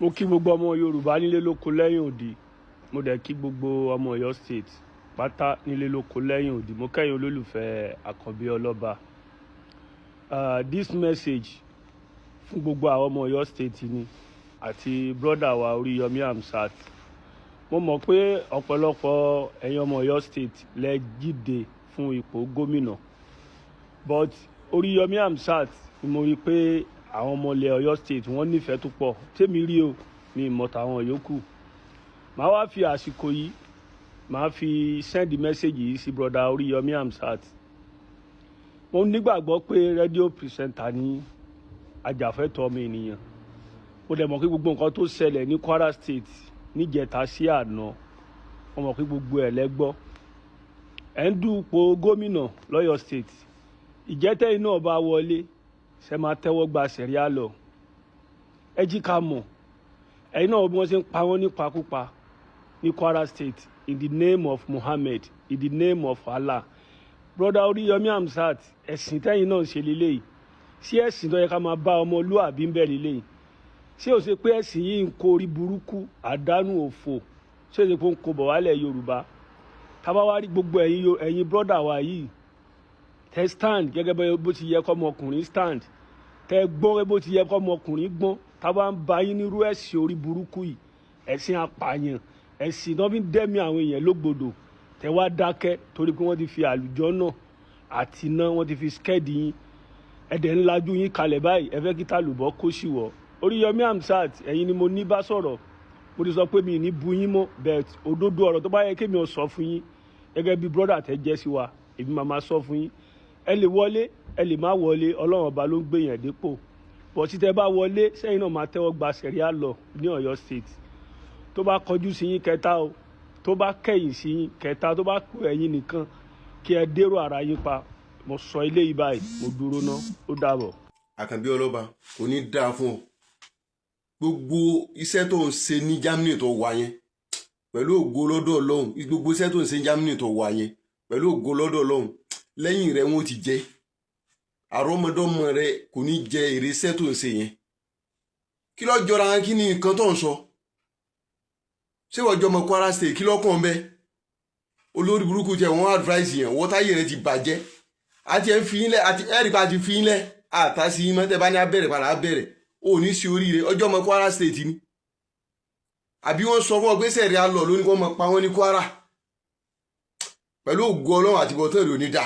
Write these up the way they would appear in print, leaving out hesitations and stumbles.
Mo kí gbogbo ọmọ Yorùbá nílé lóko lẹ́yìn odi. Mo dẹ̀ kí gbogbo ọmọ Ọ̀yọ́ state pátá nílé lóko lẹ́yìn odi. Mo kẹ́yìn olólùfẹ́ Àkànbí Ọlọ́ba. This message fún gbogbo àwọn ọmọ Ọ̀yọ́ state ni àti brother wa Oríyọmí Hamzat. Mo mọ̀ pé ọ̀pọ̀lọpọ̀ ẹ̀yin ọmọ Ọ̀yọ́ state lẹ jíde fún ipò gómìnà, but Oríyọmí Hamzat ni mo rí pé àwọn ọmọ ilẹ̀ Ọ̀yọ́ state wọ́n nífẹ̀ẹ́ tó pọ̀ tèmi rí o ní ìmọ̀ta àwọn yòókù. Màá wá fi àsìkò yìí màá fi send message yìí sí brother Oríyọmí Hamzat. Mo nígbàgbọ́ pé rédíò presenter ní ajàfẹ́tọ̀ọ́ ọmọ ènìyàn. Mo dẹ̀ mọ̀ pé gbogbo nǹkan tó ṣẹlẹ̀ ní Kwara state níjẹta sí àná, mo mọ̀ pé gbogbo ẹ̀ lẹ́gbọ́. Ẹ̀ ń dúpọ̀ gómìnà lọ́yọ̀ state. Ìjẹ́tẹ̀yìn náà bá wọlé ṣe máa tẹ́wọ́ gba sẹ̀ríà lọ. Ẹ jí ká mọ̀ ẹ̀yin náà bí wọ́n ṣe ń pa wọ́n nípakúpa ní Kwara state in the name of Muhammad, in the name of Allah. Brother Oríyọmí Hamzat, ẹ̀sìn tẹ́yìn náà ṣe lélẹ́yìí. Ṣé ẹ̀sìn tó yẹ ká máa bá ọmọlúàbí ń bẹ lélẹ́yìí? Ṣé ó ṣe pé ẹ̀sìn yìí ń kó orí burúkú àdánù òfò? Ṣé ó ṣe pé ó ń kó bọ̀ wálẹ̀ Yorùbá? Tá bá wá rí gbogbo ẹ̀yin brother wa yìí tẹ stand gẹ́gẹ́ bó ti yẹ kọ́ ọmọkùnrin stand, tẹ gbọ́n bó ti yẹ kọ́ ọmọkùnrin gbọ́n. Tá bá ń ba yín nírú ẹ̀sìn orí burúkú yìí, ẹ̀sìn apààyàn, ẹ̀sìn tó fi ń dẹ́mi àwọn èèyàn lógbòdò, tẹ wá dákẹ́ torí pé wọ́n ti fi àlùjànnà àti iná wọ́n ti fi skẹ́ẹ̀dì yín. Ẹ̀dẹ̀ ń lajú yín kalẹ̀ báyìí, ẹ fẹ́ kí tàlùbọ́ kó sì wọ̀. Oríyọmí Hamzat, ẹ̀yin ni mo ní bá sọ̀rọ̀. Mo ti sọ pé mi ní bu yín mọ́, but òdodo ọ̀rọ̀ tó bá yẹ kémi ò sọ fún yín gẹ́gẹ́ bí brother tẹ jẹ́ sí wa, èmi máa sọ fún yín. Ẹ lè wọlé, ẹ lè má wọlé, Ọlọ́run ọba ló ń gbèyàn dépò. Bọ̀ tí tẹ bá wọlé, sẹ́yìn náà máa tẹ́wọ́ gba sẹ̀ríà lọ ní Ọ̀yọ́ state. Tó bá kọjú sí yín kẹta o, tó bá kẹ̀yìn sí yín kẹta, tó bá kú ẹ̀yin nìkan kí ẹ dérò ara yín pa. Mo sọ ilé yìí báyìí, mo dúró ná, ó dàbọ̀. Àkànbí Ọlọ́ba kò ní dáa fún ọ. Gbogbo iṣẹ́ tó ń ṣe ní Germany tó wà yẹn pẹ̀lú ògo lọ́dọ̀ Ọlọ́run, gbogbo iṣẹ́ tó ń ṣe ní Germany tó wà yẹn pẹ̀lú ògo lọ́dọ̀ Ọlọ́run, lẹ́yìn rẹ̀ wọ́n ti jẹ́ àrọ́mọdọ́mọ rẹ̀ kò ní jẹ èrè iṣẹ́ tó ń ṣe yẹn. Kí ló jọra wọn? Kí ni nǹkan tó ń sọ? Ṣé wọ́n jọmọ Kwara state? Kí ló kàn bẹ́ẹ̀? Olórí burúkú jẹ́ wọ́n advice yẹn, wọ́n táyé rẹ̀ ti bàjẹ́. Àti ẹ̀ ń fi yín lẹ̀, àti ẹ̀rí pa ti fi yín lẹ̀, àtàsí yín mọ́tẹ́ bá ní abẹ́rẹ́ padà abẹ́rẹ́, ò ní sí oríire. Ọjọ́ ọmọ Kwara state ni. Àbí wọ́n sọ fún ọ pé sẹ̀ríà lọ lóní kó mọ pa wọ́n ní Kwara. Pẹ̀lú ògo Ọlọ́run àti bọ̀tán ìlú ní dá.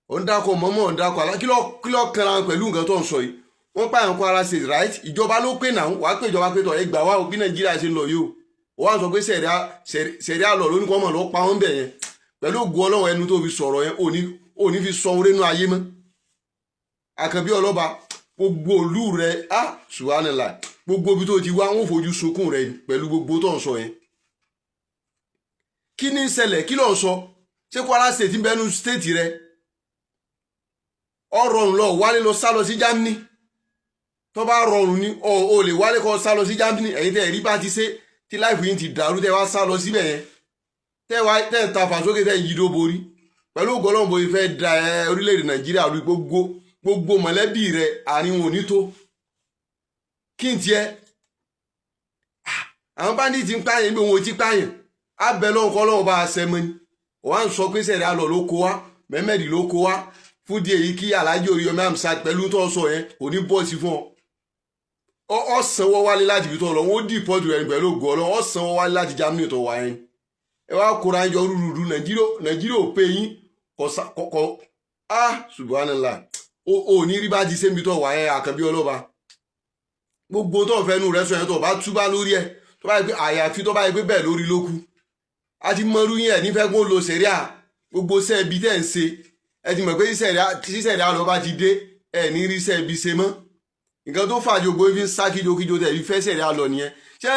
Ó ń dákọ̀ mọ́mọ́, ó ń dákọ̀ alá. Kí ló kanra pẹ̀lú nǹkan tó ń sọ yìí? Wọ́n pààyàn Kwara state, right? Ìjọba ló pè náà, wàá pè ìjọba pé tọ̀ ẹ gbà wá bí Nàìjíríà ṣe ń lọ yìí o. Ó wá sọ pé sẹ̀ríà lọ lóní kó mọ̀ ló pa wọ́n bẹ̀ yẹn. Pẹ̀lú ògo Ọlọ́run ẹnu tó fi sọ̀rọ̀ yẹn, ò ní fi sọ orénú ayé mọ́. Àkànbí Ọlọ́ba, gbogbo òlú rẹ̀, subhanallah, gbogbo ibi tó ti wá wọn fojú sunkún rẹ̀ pẹ̀lú gbogbo tó ń sọ yẹn. Kí ni ṣẹlẹ̀? Kí ló ń sọ? Ṣé Kwara state ń bẹnu state rẹ̀? Ó rọrùn lọ wálé lọ sá lọ sí Germany. Tó bá rọrùn ni o lè wálé kó sá lọ sí Germany. Ẹ̀yin tẹ́ rí bá ti ṣe tí life yín ti dàrú tẹ́ wá sá lọ síbẹ̀ yẹn. Tẹ́ ta fàsókè tẹ́ yí dó borí. Pẹ̀lú ògo Ọlọ́run bó fẹ́ da orílẹ̀-èdè Nàìjíríà lórí gbogbo mọ̀lẹ́bí rẹ̀ àárín wọn ò ní tó. Kí n tiẹ̀? Àwọn bandit ti ń pààyàn bí wọn ò ti pààyàn. Abẹ́ lọ́hùn kọ́ lọ́hùn bá a sẹ́mọ́ ni. Wọ́n á sọ pé sẹ̀ríà lọ ló kó wá, Mẹ́mẹ́dì ló kó wá. Fún díẹ̀ yìí kí Alhaji Oríyọmí Hamzat pẹ̀lú tó sọ yẹn kò ní bọ́ọ̀sì fún ọ. Ọ sanwó wálé láti ibi tó lọ, wọ́n dì pọ́ọ̀tù rẹ̀ pẹ̀lú ògo Ọlọ́run, ọ sanwó wálé láti Germany tó wà yẹn. Ẹ wá kóra ẹjọ́ rúdurùdu Nàìjíríà ò pé yín kọ̀kọ̀ subhanallah. O ní rí bá ti ṣe ń bi tó wà yẹn Àkànbí Ọlọ́ba. Gbogbo tó ń fẹnu rẹ̀ sọ yẹn tó bá túbá lórí ẹ̀, tó bá yẹ pé àyàfi tó bá yẹ pé bẹ́ẹ̀ lórí ló kù. A ti mọrú yín ẹ̀ nífẹ̀ẹ́ kó lo sẹ̀ríà gbogbo sẹ́ẹ̀bì tẹ̀ ń ṣe. Ẹ ti mọ̀ pé sísẹ̀ríà lọ bá ti dé ẹ̀ ní rí sẹ́ẹ̀bì ṣe mọ́. Nǹkan tó fàájò gbé fi ń sá kíjokíjo tẹ̀ fi fẹ́ sẹ̀ríà lọ nìyẹn. Ṣé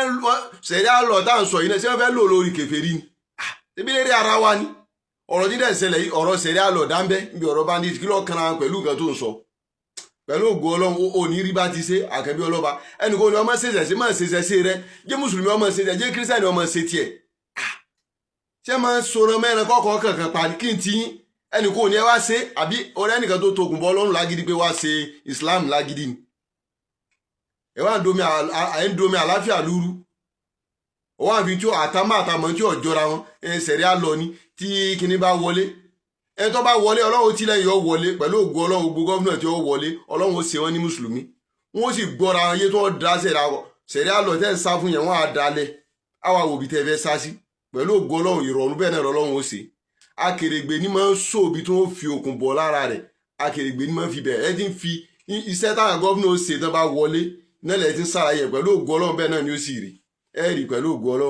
sẹ̀ríà lọ tá à ń sọ yìí náà ṣé wọ́n fẹ́ lò lórí kèfèrí ni? Ṣébí lérí ara wa ni? Ọ̀rọ̀ dídẹ̀ ṣẹlẹ̀ yìí ọ̀rọ̀ sẹ̀ríà lọ dáńbẹ́ níbi ọ̀rọ̀ bandit kí lọ́ọ́ kanra pẹ̀lú nǹkan tó ń sọ. Pẹ̀lú ògo Ọlọ́run ò ní rí bá ti ṣe Àkànbí Ọlọ́ba. Ẹnì kan ní ọmọ ṣẹṣẹ sí máa ṣẹṣẹ sí rẹ, jẹ́ mùsùlùmí ọmọ ṣẹṣẹ, jẹ́ kírísítẹ́nì ọmọ ṣe tiẹ̀. Ṣé máa ń sọ̀rọ̀ mẹ́rin kọ́kọ́ kankan pa kí n ti yín? Ẹnì kan ní ẹ wá ṣe àbí ọ̀rẹ́ ẹnìkan tó tokùn bọ́ Ọlọ́run lágídí pé wá ṣe Islam lágídí ni. ẹ wá ń domi àláfíà lúrú ó wá fi tí àtàmọ́ tí ò jọra wọn ṣẹ̀rí á lọ ni tí kinní bá wọlé ẹ tó bá wọlé ọlọ́run tí lẹ́yìn ọ wọlé pẹ̀lú ògo ọlọ́run gbogbo gọ́fúnà tí ó wọlé ọlọ́run ó ṣe wọ́n ní mùsùlùmí wọ́n sì gbọ́ra ayé tó ń da ṣẹ̀rí á lọ tẹ́ ń sá fún yẹn wọ́n á dalẹ̀ àwa wò bí tẹ́ fẹ́ sá sí pẹ̀lú ògo ọlọ́run ìrọ̀rùn bẹ́ẹ̀ náà lọ́lọ́run ó ṣe akèrègbè ní máa ń sóòbí tó ń fi okùn bọ̀ lára rẹ̀ akèrègbè ní máa ń fi bẹ̀ ẹ ti ń fi iṣẹ́ táwọn gọ́fúnà ó ṣe tán bá wọlé nílẹ̀ ti ń ṣàlàyé pẹ̀lú ògo ọlọ́run bẹ́ẹ̀ náà ni ó sì rí ẹ rí pẹ̀lú ògo ọlọ́run.